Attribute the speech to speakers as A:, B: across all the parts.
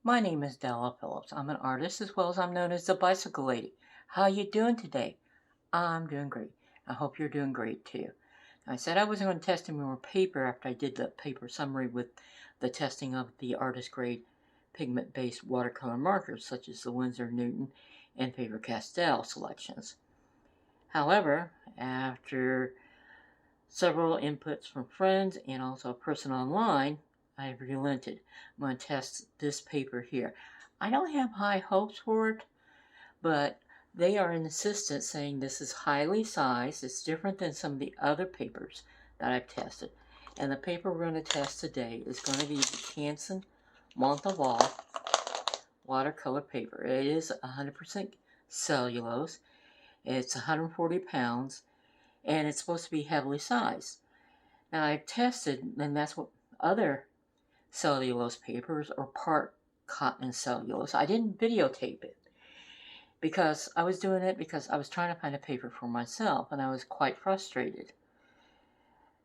A: My name is Della Phillips. I'm an artist as well as I'm known as the Bicycle Lady. How you doing today? I'm doing great. I hope you're doing great too. I said I wasn't going to test any more paper after I did the paper summary with the testing of the artist grade pigment-based watercolor markers such as the Winsor Newton and Faber Castell selections. However, after several inputs from friends and also a person online, I've relented. I'm going to test this paper here. I don't have high hopes for it, but they are insistent saying this is highly sized. It's different than some of the other papers that I've tested. And the paper we're going to test today is going to be the Canson Montval watercolor paper. It is 100% cellulose. It's 140 pounds, and it's supposed to be heavily sized. Now I've tested, and that's what other cellulose papers or part cotton and cellulose. I didn't videotape it because I was doing it because I was trying to find a paper for myself, and I was quite frustrated.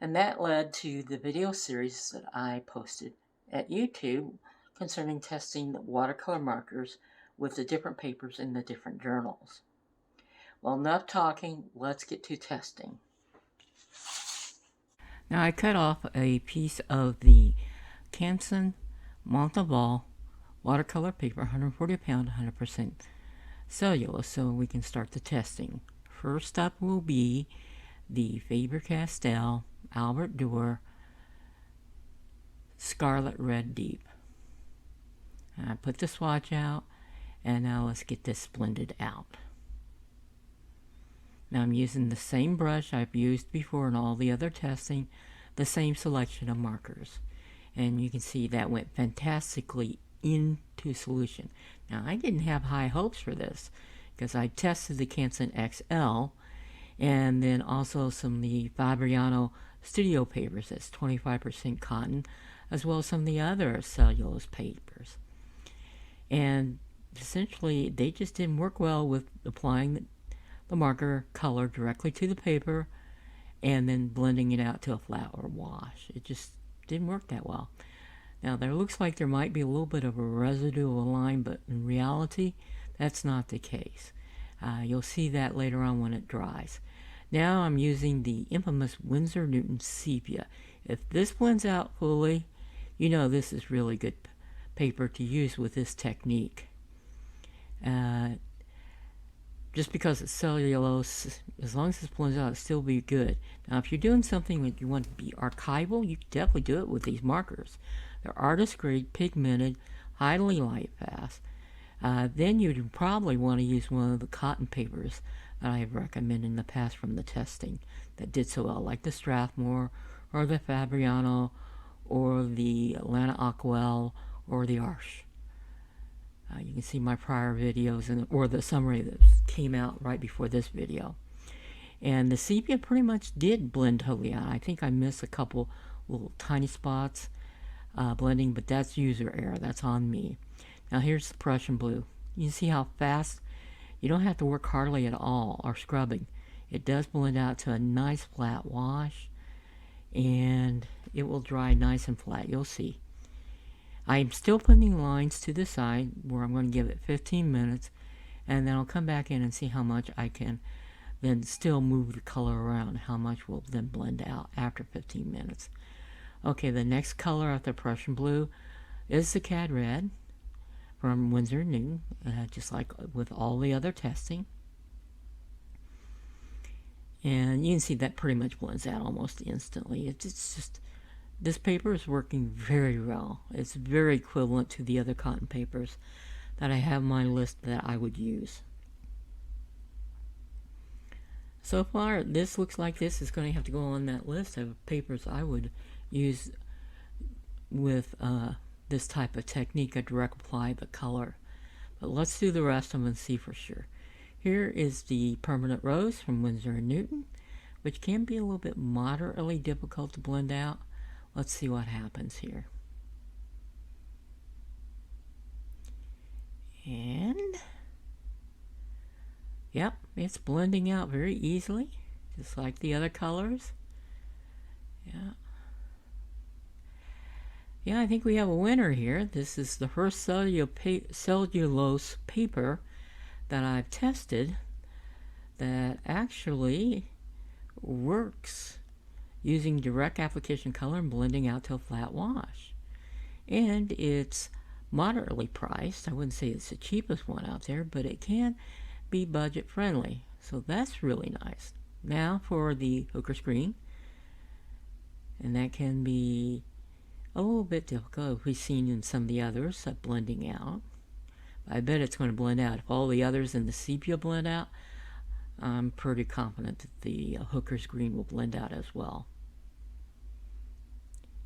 A: And that led to the video series that I posted at YouTube concerning testing the watercolor markers with the different papers in the different journals. Well, enough talking, let's get to testing. Now I cut off a piece of the Canson Montval watercolor paper, 140 pound, 100% cellulose, so we can start the testing. First up will be the Faber Castell Albrecht Durer Scarlet Red Deep. I put the swatch out, and now let's get this blended out. Now I'm using the same brush I've used before in all the other testing, the same selection of markers. And you can see that went fantastically into solution. Now I didn't have high hopes for this because I tested the Canson XL and then also some of the Fabriano Studio papers that's 25% cotton, as well as some of the other cellulose papers. And essentially they just didn't work well with applying the marker color directly to the paper and then blending it out to a flat or wash. It just didn't work that well. Now there looks like there might be a little bit of a residual line, but in reality that's not the case. You'll see that later on when it dries. Now I'm using the infamous Winsor Newton Sepia. If this blends out fully, you know this is really good paper to use with this technique. Just because it's cellulose, as long as it blends out, it'll still be good. Now, if you're doing something that you want to be archival, you can definitely do it with these markers. They're artist grade, pigmented, highly light fast. Then you'd probably want to use one of the cotton papers that I have recommended in the past from the testing that did so well, like the Strathmore, or the Fabriano, or the Atlanta Aquarelle, or the Arche. You can see my prior videos or the summary that came out right before this video. And the sepia pretty much did blend totally out. I think I missed a couple little tiny spots blending, but that's user error. That's on me. Now here's the Prussian blue. You see how fast? You don't have to work hardly at all or scrubbing. It does blend out to a nice flat wash, and it will dry nice and flat. You'll see. I'm still putting lines to the side where I'm going to give it 15 minutes, and then I'll come back in and see how much I can then still move the color around, how much will then blend out after 15 minutes. Okay, the next color after Prussian blue is the Cad Red from Winsor Newton, just like with all the other testing. And you can see that pretty much blends out almost instantly. It's just, this paper is working very well. It's very equivalent to the other cotton papers that I have on my list that I would use. So far, this looks like this is going to have to go on that list of papers I would use with this type of technique, a direct apply the color. But let's do the rest of them and see for sure. Here is the Permanent Rose from Winsor & Newton, which can be a little bit moderately difficult to blend out. Let's see what happens here. And yep, it's blending out very easily, just like the other colors. Yeah. Yeah, I think we have a winner here. This is the first cellulose paper that I've tested that actually works using direct application color and blending out to a flat wash. And it's moderately priced. I wouldn't say it's the cheapest one out there, but it can be budget friendly. So that's really nice. Now for the hooker screen. And that can be a little bit difficult if we've seen in some of the others blending out. I bet it's going to blend out. If all the others in the sepia blend out, I'm pretty confident that the hooker's green will blend out as well.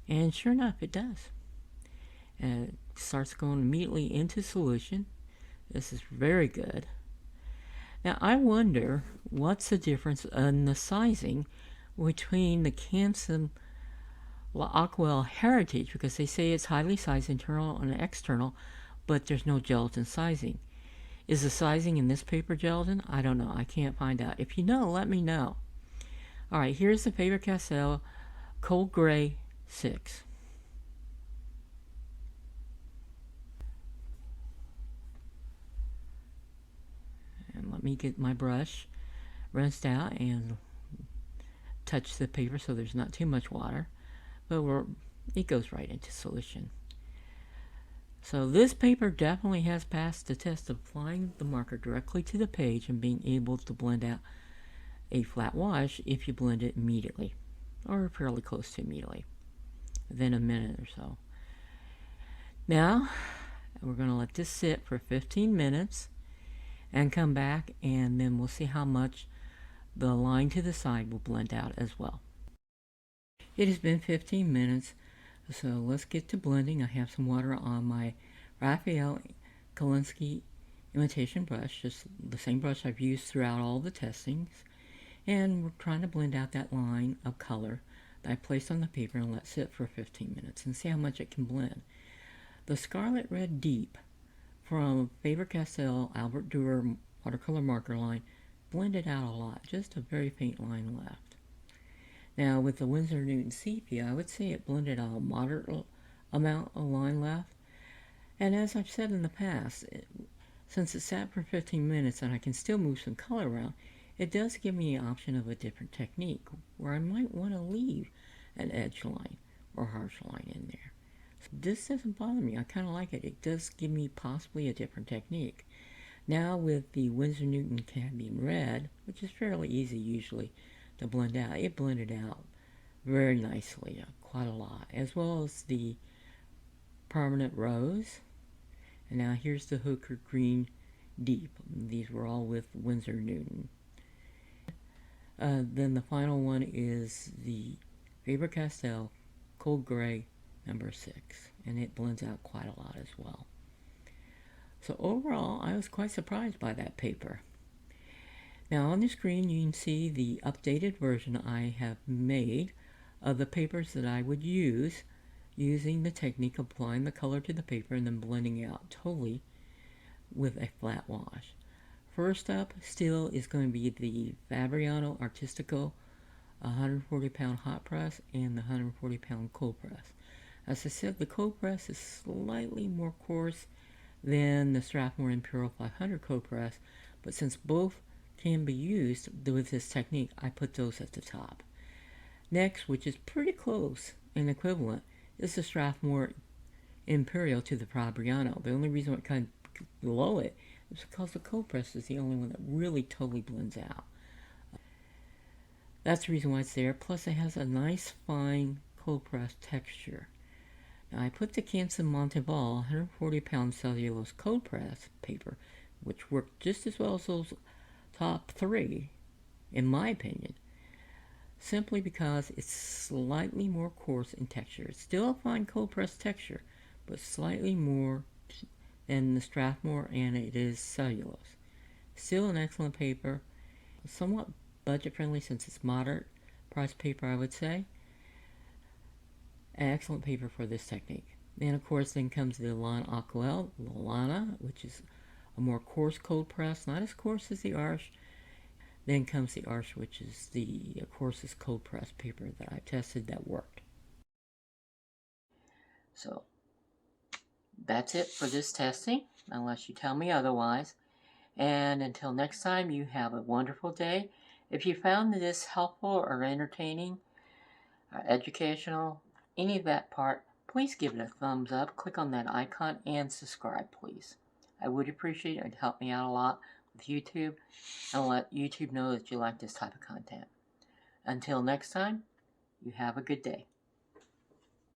A: And sure enough, it does. And it starts going immediately into solution. This is very good. Now I wonder what's the difference in the sizing between the Canson Aquarelle Heritage, because they say it's highly sized internal and external, but there's no gelatin sizing. Is the sizing in this paper gelatin? I don't know. I can't find out. If you know, let me know. Alright, here's the Faber Castell Cold Gray 6. And let me get my brush rinsed out and touch the paper so there's not too much water. But it goes right into solution. So this paper definitely has passed the test of applying the marker directly to the page and being able to blend out a flat wash if you blend it immediately, or fairly close to immediately, within a minute or so. Now we're going to let this sit for 15 minutes and come back, and then we'll see how much the line to the side will blend out as well. It has been 15 minutes, so let's get to blending. I have some water on my Raphael Kolinsky Imitation brush, just the same brush I've used throughout all the testings, and we're trying to blend out that line of color that I placed on the paper and let sit for 15 minutes and see how much it can blend. The Scarlet Red Deep from Faber Castell Albrecht Durer watercolor marker line blended out a lot, just a very faint line left. Now with the Winsor Newton Sepia, I would say it blended out a moderate amount of line left. And as I've said in the past, since it sat for 15 minutes and I can still move some color around, it does give me an option of a different technique where I might want to leave an edge line or harsh line in there. So this doesn't bother me. I kind of like it. It does give me possibly a different technique. Now with the Winsor Newton Cadmium Red, which is fairly easy usually to blend out, it blended out very nicely, quite a lot, as well as the Permanent Rose. And now here's the Hooker Green Deep. These were all with Winsor Newton. Then the final one is the Faber Castell Cold Gray number 6, and it blends out quite a lot as well. So overall, I was quite surprised by that paper. Now on the screen you can see the updated version I have made of the papers that I would use using the technique of applying the color to the paper and then blending out totally with a flat wash. First up still is going to be the Fabriano Artistico 140-pound hot press and the 140-pound cold press. As I said, the cold press is slightly more coarse than the Strathmore Imperial 500 cold press, but since both can be used with this technique, I put those at the top. Next, which is pretty close and equivalent, is the Strathmore Imperial to the Fabriano. The only reason it kind of below it is because the cold press is the only one that really totally blends out. That's the reason why it's there. Plus it has a nice fine cold press texture. Now I put the Canson Montval 140-pound cellulose cold press paper, which worked just as well as those top 3, in my opinion, simply because it's slightly more coarse in texture. It's still a fine cold press texture, but slightly more than the Strathmore, and it is cellulose. Still an excellent paper, somewhat budget friendly since it's moderate price paper, I would say. An excellent paper for this technique. And of course then comes the Lana Aquarelle, Lana, which is a more coarse cold press, not as coarse as the Arch. Then comes the Arch, which is the coarsest cold press paper that I tested that worked. So that's it for this testing, unless you tell me otherwise. And until next time, you have a wonderful day. If you found this helpful or entertaining, or educational, any of that part, please give it a thumbs up. Click on that icon and subscribe, please. I would appreciate it. It'd help me out a lot with YouTube and let YouTube know that you like this type of content. Until next time, you have a good day.